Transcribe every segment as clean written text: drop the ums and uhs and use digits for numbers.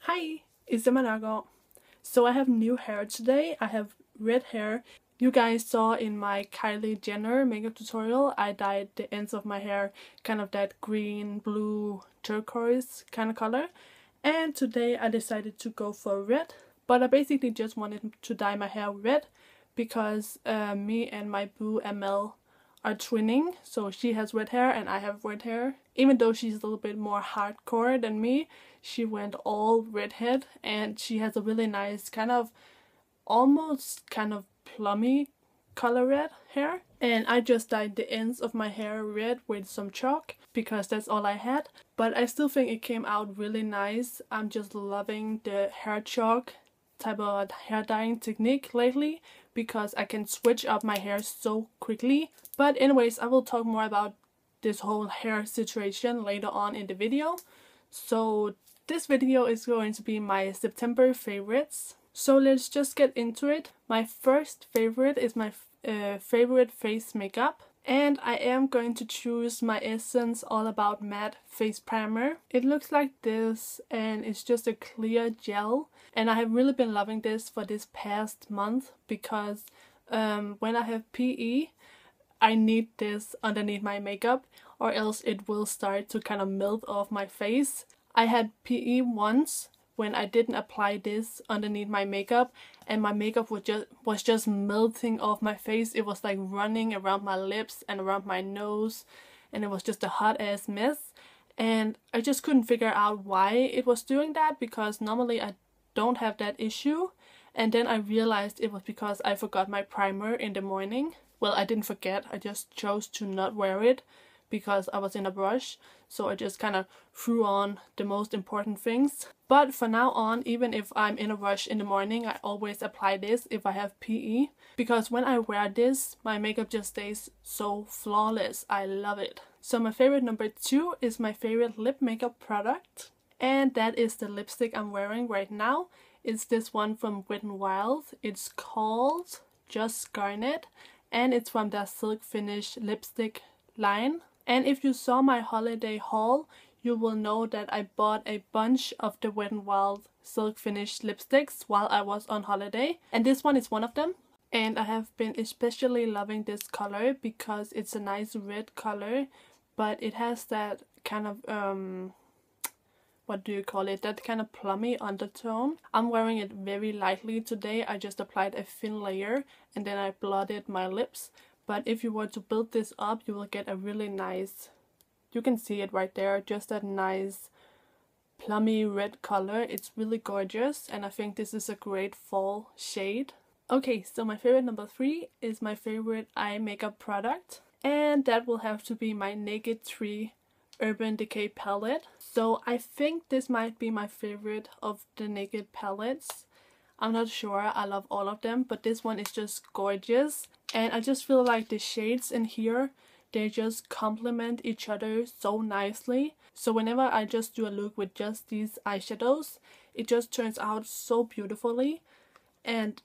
Hi, it's Nørgaard. So I have new hair today. I have red hair. You guys saw in my Kylie Jenner makeup tutorial, I dyed the ends of my hair kind of that green, blue, turquoise kind of color. And today I decided to go for red. But I basically just wanted to dye my hair red because me and my boo Amel are twinning. So she has red hair and I have red hair. Even though she's a little bit more hardcore than me, she went all redhead and she has a really nice kind of almost kind of plummy color red hair. And I just dyed the ends of my hair red with some chalk because that's all I had. But I still think it came out really nice. I'm just loving the hair chalk type of hair dyeing technique lately because I can switch up my hair so quickly. But anyways, I will talk more about this whole hair situation later on in the video. So this video is going to be my September favorites. So let's just get into it. My first favorite is my favorite face makeup. And I am going to choose my Essence All About Matte Face Primer. It looks like this and it's just a clear gel. And I have really been loving this for this past month because when I have PE, I need this underneath my makeup or else it will start to kind of melt off my face. I had PE once when I didn't apply this underneath my makeup and my makeup was just melting off my face. It was like running around my lips and around my nose and it was just a hot ass mess. And I just couldn't figure out why it was doing that because normally I don't have that issue. And then I realized it was because I forgot my primer in the morning. Well, I didn't forget, I just chose to not wear it because I was in a rush, so I just kind of threw on the most important things. But for now on, even if I'm in a rush in the morning, I always apply this if I have PE because when I wear this, my makeup just stays so flawless. I love it. So my favorite number 2 is my favorite lip makeup product, and that is the lipstick I'm wearing right now. It's this one from Wet n Wild. It's called Just Garnet and it's from their Silk Finish lipstick line. And if you saw my holiday haul, you will know that I bought a bunch of the Wet n Wild Silk Finish lipsticks while I was on holiday. And this one is one of them. And I have been especially loving this color because it's a nice red color, but it has that kind of, what do you call it? That kind of plummy undertone. I'm wearing it very lightly today. I just applied a thin layer and then I blotted my lips. But if you were to build this up, you will get a really nice, you can see it right there, just that nice plummy red color. It's really gorgeous and I think this is a great fall shade. Okay, so my favorite number 3 is my favorite eye makeup product. And that will have to be my Naked 3 Urban Decay palette. So I think this might be my favorite of the Naked palettes. I'm not sure, I love all of them, but this one is just gorgeous. And I just feel like the shades in here, they just complement each other so nicely. So whenever I just do a look with just these eyeshadows, it just turns out so beautifully. And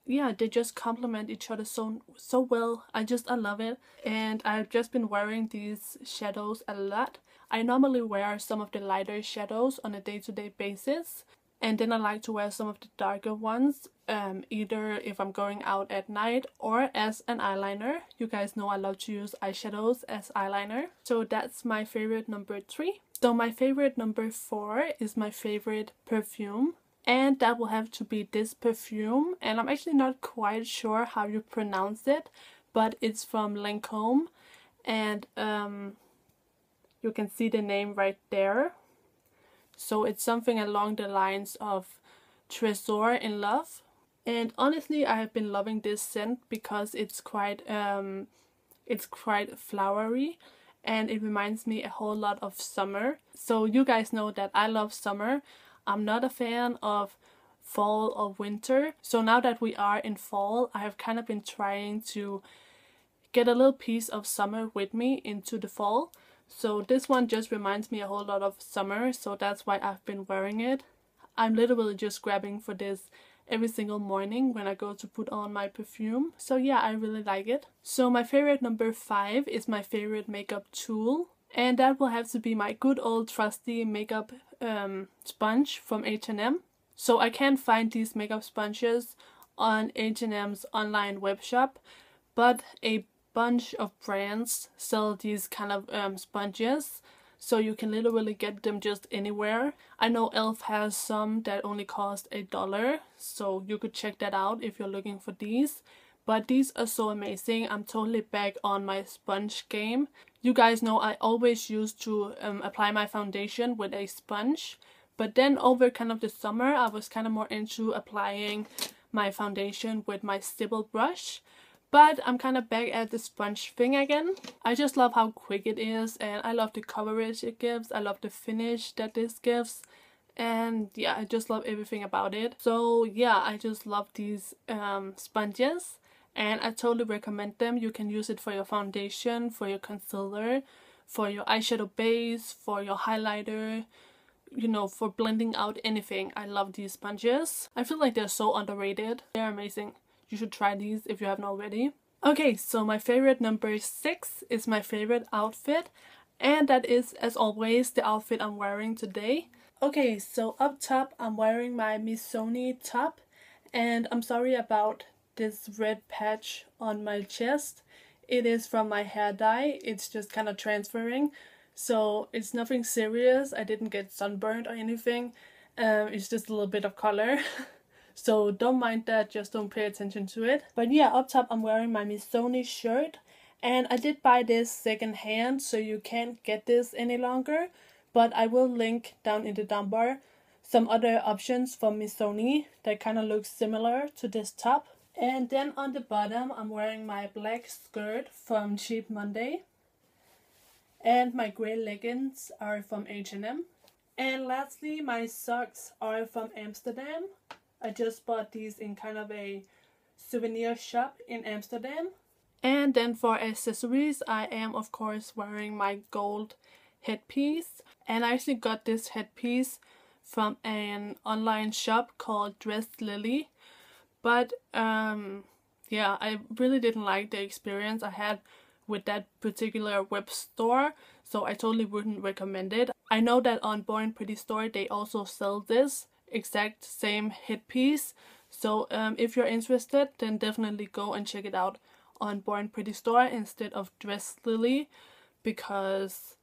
yeah, they just complement each other so well. I love it. And I've just been wearing these shadows a lot. I normally wear some of the lighter shadows on a day-to-day basis. And then I like to wear some of the darker ones, either if I'm going out at night or as an eyeliner. You guys know I love to use eyeshadows as eyeliner. So that's my favorite number 3. So my favorite number 4 is my favorite perfume. And that will have to be this perfume. And I'm actually not quite sure how you pronounce it, but it's from Lancome. And you can see the name right there. So it's something along the lines of Treasure in Love. And honestly, I have been loving this scent because it's quite flowery and it reminds me a whole lot of summer. So you guys know that I love summer. I'm not a fan of fall or winter. So now that we are in fall, I have kind of been trying to get a little piece of summer with me into the fall. So this one just reminds me a whole lot of summer, so that's why I've been wearing it. I'm literally just grabbing for this every single morning when I go to put on my perfume. So yeah, I really like it. So my favorite number 5 is my favorite makeup tool. And that will have to be my good old trusty makeup sponge from H&M. So I can't find these makeup sponges on H&M's online web shop, but a bunch of brands sell these kind of sponges, so you can literally get them just anywhere. I know Elf has some that only cost $1, so you could check that out if you're looking for these. But these are so amazing. I'm totally back on my sponge game. You guys know I always used to apply my foundation with a sponge, but then over kind of the summer I was kind of more into applying my foundation with my stipple brush. But I'm kind of back at the sponge thing again. I just love how quick it is, and I love the coverage it gives. I love the finish that this gives. And yeah, I just love everything about it. So yeah, I just love these sponges. And I totally recommend them. You can use it for your foundation, for your concealer, for your eyeshadow base, for your highlighter, you know, for blending out anything. I love these sponges. I feel like they're so underrated. They're amazing. You should try these if you haven't already. Okay, so my favorite number 6 is my favorite outfit. And that is, as always, the outfit I'm wearing today. Okay, so up top I'm wearing my Missoni top. And I'm sorry about this red patch on my chest. It is from my hair dye. It's just kind of transferring. So it's nothing serious. I didn't get sunburned or anything. It's just a little bit of color. So don't mind that, just don't pay attention to it. But yeah, up top I'm wearing my Missoni shirt. And I did buy this second hand, so you can't get this any longer. But I will link down in the down bar some other options from Missoni that kind of look similar to this top. And then on the bottom I'm wearing my black skirt from Cheap Monday. And my grey leggings are from H&M. And lastly, my socks are from Amsterdam. I just bought these in kind of a souvenir shop in Amsterdam. And then for accessories, I am of course wearing my gold headpiece. And I actually got this headpiece from an online shop called Dress Lily. But yeah, I really didn't like the experience I had with that particular web store, so I totally wouldn't recommend it. I know that on Born Pretty store they also sell this exact same headpiece, so if you're interested, then definitely go and check it out on Born Pretty store instead of Dress Lily, because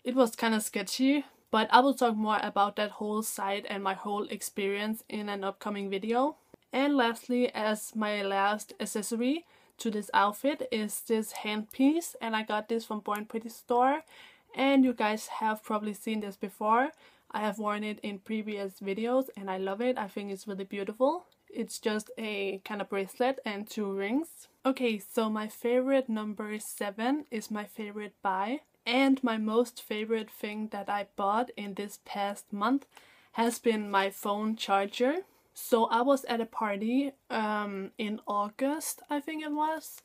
it was kind of sketchy. But I will talk more about that whole site and my whole experience in an upcoming video. And lastly, as my last accessory to this outfit is this handpiece, and I got this from Born Pretty store, and you guys have probably seen this before. I have worn it in previous videos and I love it. I think it's really beautiful. It's just a kind of bracelet and 2 rings. Okay, so my favorite number 7 is my favorite buy, and my most favorite thing that I bought in this past month has been my phone charger. So I was at a party in August, I think it was,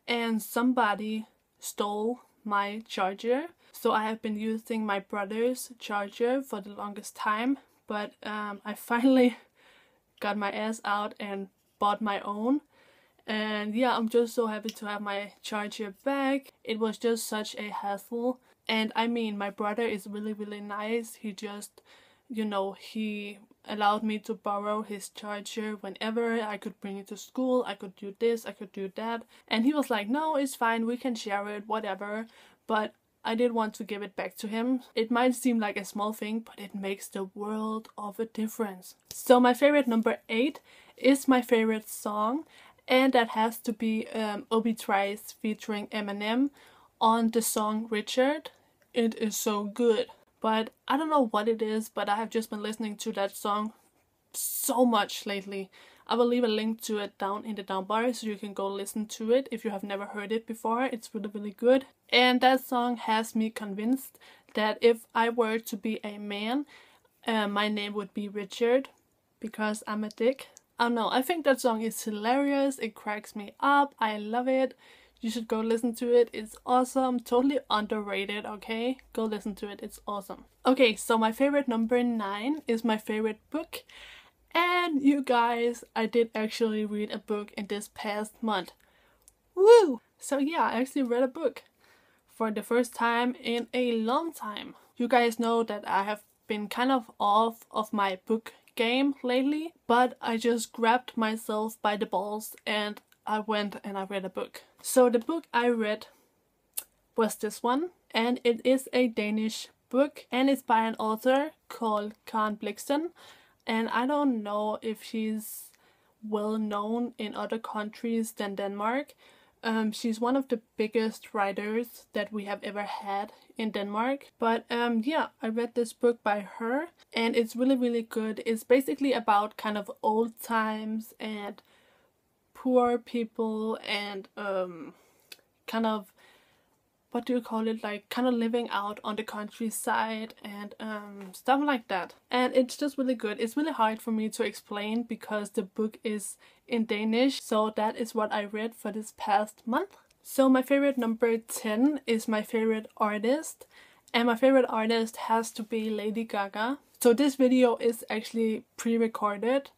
and somebody stole my charger. So I have been using my brother's charger for the longest time, but I finally got my ass out and bought my own. And yeah, I'm just so happy to have my charger back. It was just such a hassle. And I mean, my brother is really nice. He just, you know, he allowed me to borrow his charger whenever. I could bring it to school, I could do this, I could do that. And he was like, no, it's fine, we can share it, whatever. But I did want to give it back to him. It might seem like a small thing, but it makes the world of a difference. So my favorite number 8 is my favorite song, and that has to be Obi Trice featuring Eminem on the song Richard. It is so good. But I don't know what it is, but I have just been listening to that song so much lately. I will leave a link to it down in the down bar so you can go listen to it if you have never heard it before. It's really good. And that song has me convinced that if I were to be a man, my name would be Richard, because I'm a dick. I don't know, I think that song is hilarious. It cracks me up. I love it. You should go listen to it. It's awesome. Totally underrated, okay? Go listen to it. It's awesome. Okay, so my favorite number 9 is my favorite book. And you guys, I did actually read a book in this past month. Woo! So yeah, I actually read a book. for the first time in a long time. You guys know that I have been kind of off of my book game lately, but I just grabbed myself by the balls and I went and I read a book. So the book I read was this one, and it is a Danish book, and it's by an author called Karen Blixen, and I don't know if she's well known in other countries than Denmark. She's one of the biggest writers that we have ever had in Denmark. But yeah, I read this book by her and it's really good. It's basically about kind of old times and poor people and kind of, what do you call it, like kind of living out on the countryside and stuff like that. And it's just really good. It's really hard for me to explain because the book is in Danish, so that is what I read for this past month. So my favorite number 10 is my favorite artist, and my favorite artist has to be Lady Gaga. So this video is actually pre-recorded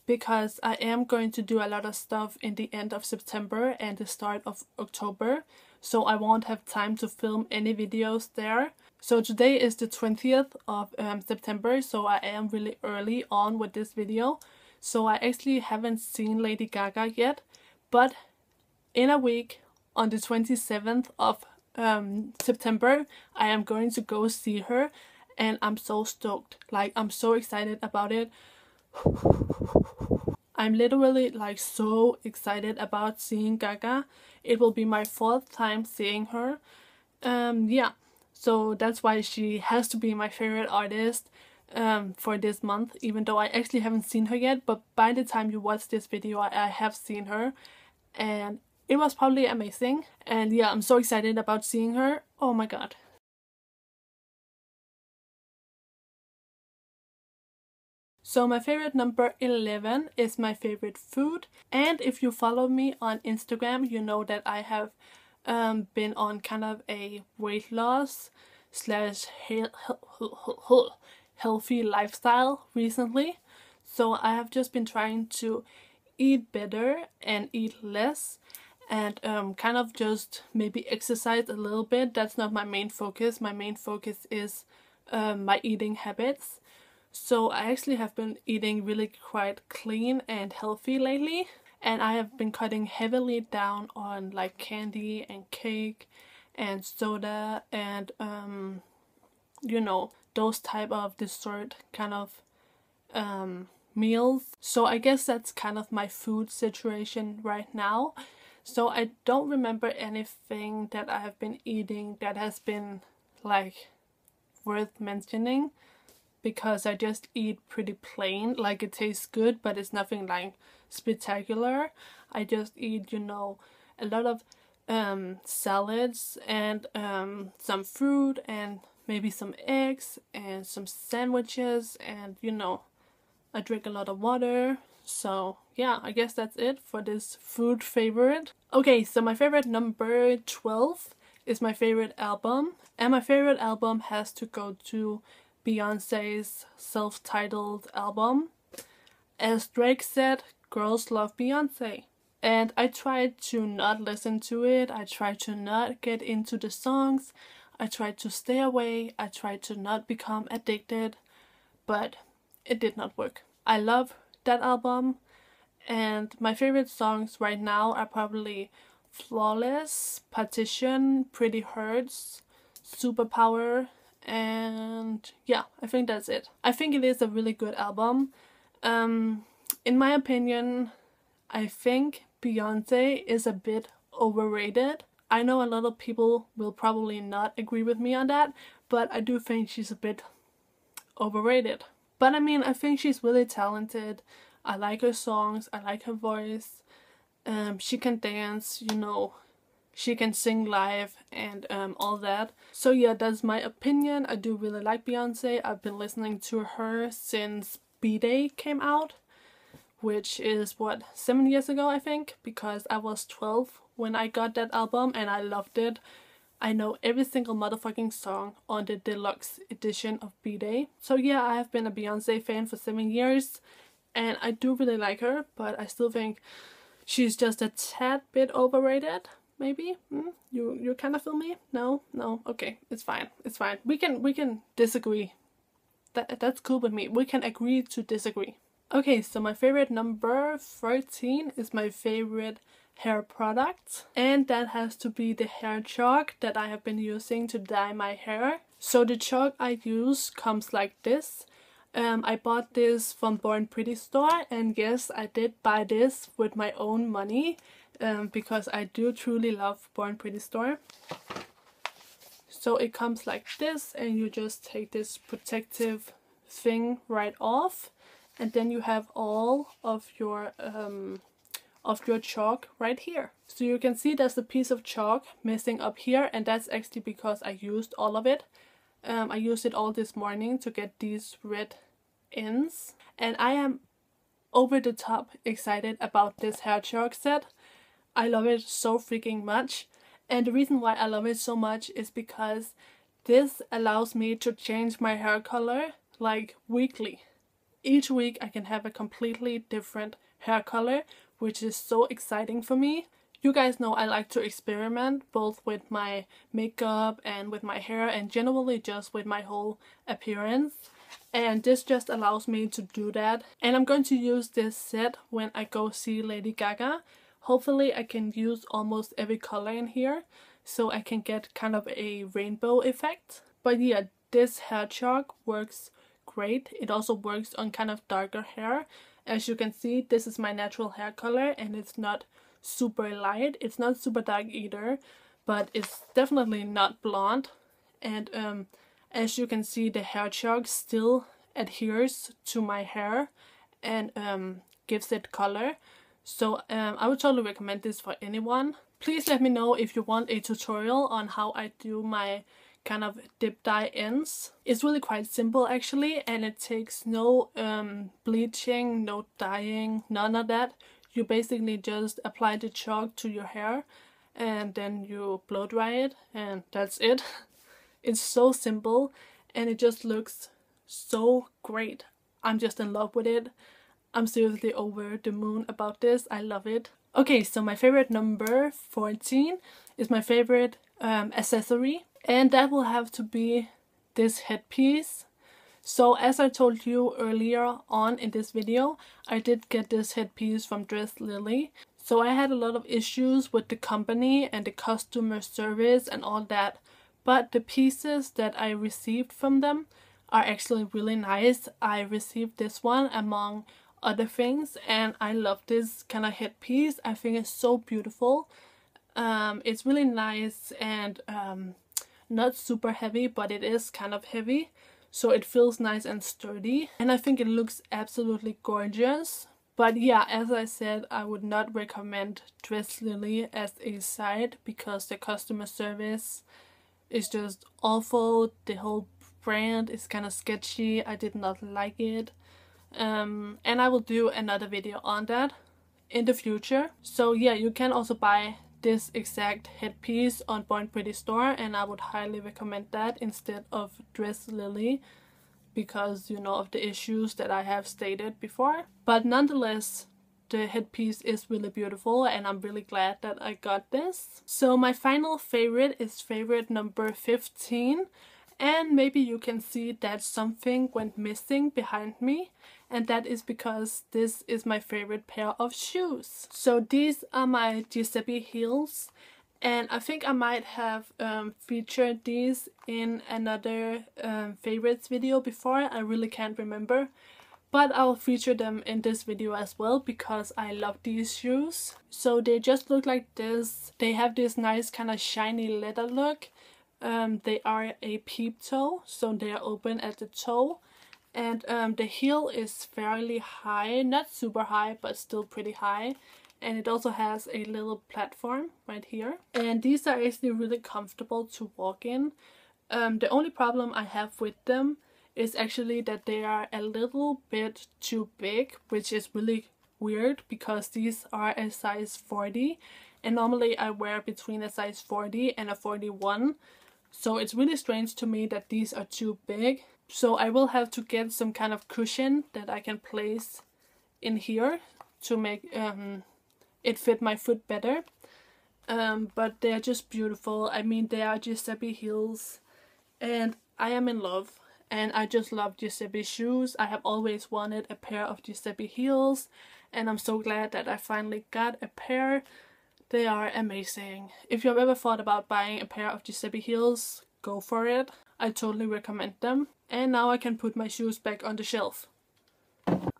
because I am going to do a lot of stuff in the end of September and the start of October, so I won't have time to film any videos there. So today is the 20th of September, so I am really early on with this video. So I actually haven't seen Lady Gaga yet, but in a week, on the 27th of September, I am going to go see her, and I'm so stoked. Like, I'm so excited about it. I'm literally like so excited about seeing Gaga. It will be my 4th time seeing her. Yeah, so that's why she has to be my favorite artist for this month, even though I actually haven't seen her yet. But by the time you watch this video, I have seen her and it was probably amazing. And yeah, I'm so excited about seeing her. Oh my god. So my favorite number 11 is my favorite food, and if you follow me on Instagram, you know that I have been on kind of a weight loss slash healthy lifestyle recently. So I have just been trying to eat better and eat less, and kind of just maybe exercise a little bit. That's not my main focus. My main focus is my eating habits. So I actually have been eating really quite clean and healthy lately, and I have been cutting heavily down on like candy and cake and soda and you know, those type of dessert kind of meals. So I guess that's kind of my food situation right now. So I don't remember anything that I have been eating that has been like worth mentioning, because I just eat pretty plain. Like, it tastes good, but it's nothing like spectacular. I just eat, you know, a lot of salads and some fruit and maybe some eggs and some sandwiches, and you know, I drink a lot of water. So yeah, I guess that's it for this food favorite. Okay, so my favorite number 12 is my favorite album, and my favorite album has to go to Beyoncé's self-titled album. As Drake said, girls love Beyoncé. And I tried to not listen to it, I tried to not get into the songs, I tried to stay away, I tried to not become addicted, but it did not work. I love that album, and my favorite songs right now are probably Flawless, Partition, Pretty Hurts, Superpower, and yeah, I think that's it. I think it is a really good album. In my opinion, I think Beyoncé is a bit overrated. I know a lot of people will probably not agree with me on that, but I do think she's a bit overrated. But I mean, I think she's really talented. I like her songs, I like her voice. She can dance, you know, she can sing live and all that. So yeah, that's my opinion. I do really like Beyoncé. I've been listening to her since B-Day came out, which is what, 7 years ago I think, because I was 12 when I got that album and I loved it. I know every single motherfucking song on the deluxe edition of B-Day. So yeah, I have been a Beyoncé fan for 7 years and I do really like her, but I still think she's just a tad bit overrated. maybe? You kind of feel me? No? No? Okay, it's fine. It's fine. We can disagree. That's cool with me. We can agree to disagree. Okay, so my favorite number 13 is my favorite hair product, and that has to be the hair chalk that I have been using to dye my hair. So the chalk I use comes like this. I bought this from Born Pretty store, and yes, I did buy this with my own money because I do truly love Born Pretty store. So it comes like this, and you just take this protective thing right off, and then you have all of your chalk right here. So you can see there's a piece of chalk missing up here, and that's actually because I used all of it. I used it all this morning to get these red ends, and I am over the top excited about this hair chalk set. I love it so freaking much, and the reason why I love it so much is because this allows me to change my hair color like weekly. Each week I can have a completely different hair color, which is so exciting for me. You guys know I like to experiment both with my makeup and with my hair, and generally just with my whole appearance. And this just allows me to do that. And I'm going to use this set when I go see Lady Gaga. Hopefully I can use almost every color in here, so I can get kind of a rainbow effect. But yeah, this hair chalk works great. It also works on kind of darker hair. As you can see, this is my natural hair color, and it's not super light. It's not super dark either, but it's definitely not blonde. And as you can see, the hair chalk still adheres to my hair and gives it color. So I would totally recommend this for anyone. Please let me know if you want a tutorial on how I do my kind of dip dye ends. It's really quite simple actually, and it takes no bleaching, no dyeing, none of that. You basically just apply the chalk to your hair and then you blow dry it, and that's it. It's so simple and it just looks so great. I'm just in love with it. I'm seriously over the moon about this. I love it. Okay, so my favorite number 14 is my favorite accessory, and that will have to be this headpiece. So as I told you earlier on in this video, I did get this headpiece from Dress Lily. So I had a lot of issues with the company and the customer service and all that, but the pieces that I received from them are actually really nice. I received this one among other things, and I love this kind of headpiece. I think it's so beautiful. It's really nice and not super heavy, but it is kind of heavy, so it feels nice and sturdy, and I think it looks absolutely gorgeous. But yeah, as I said, I would not recommend Dress Lily as a site because the customer service is just awful. The whole brand is kind of sketchy. I did not like it. And I will do another video on that in the future. So yeah, you can also buy this exact headpiece on Born Pretty store, and I would highly recommend that instead of Dress Lily because, you know, of the issues that I have stated before. But nonetheless, the headpiece is really beautiful, and I'm really glad that I got this. So my final favorite is favorite number 15. And maybe you can see that something went missing behind me, and that is because this is my favorite pair of shoes. So these are my Giuseppe heels, and I think I might have featured these in another favorites video before. I really can't remember, but I'll feature them in this video as well because I love these shoes. So they just look like this. They have this nice kind of shiny leather look. They are a peep toe, so they are open at the toe, and the heel is fairly high, not super high but still pretty high, and it also has a little platform right here, and these are actually really comfortable to walk in. The only problem I have with them is actually that they are a little bit too big, which is really weird because these are a size 40, and normally I wear between a size 40 and a 41. So it's really strange to me that these are too big. So I will have to get some kind of cushion that I can place in here to make it fit my foot better. but they are just beautiful. I mean, they are Giuseppe heels, and I am in love. And I just love Giuseppe shoes. I have always wanted a pair of Giuseppe heels, and I'm so glad that I finally got a pair. They are amazing. If you've ever thought about buying a pair of Giuseppe heels, go for it. I totally recommend them. And now I can put my shoes back on the shelf.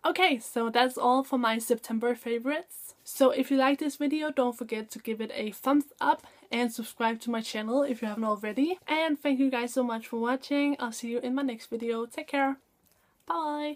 Okay, so that's all for my September favorites. So if you like this video, don't forget to give it a thumbs up and subscribe to my channel if you haven't already. And thank you guys so much for watching. I'll see you in my next video. Take care. Bye!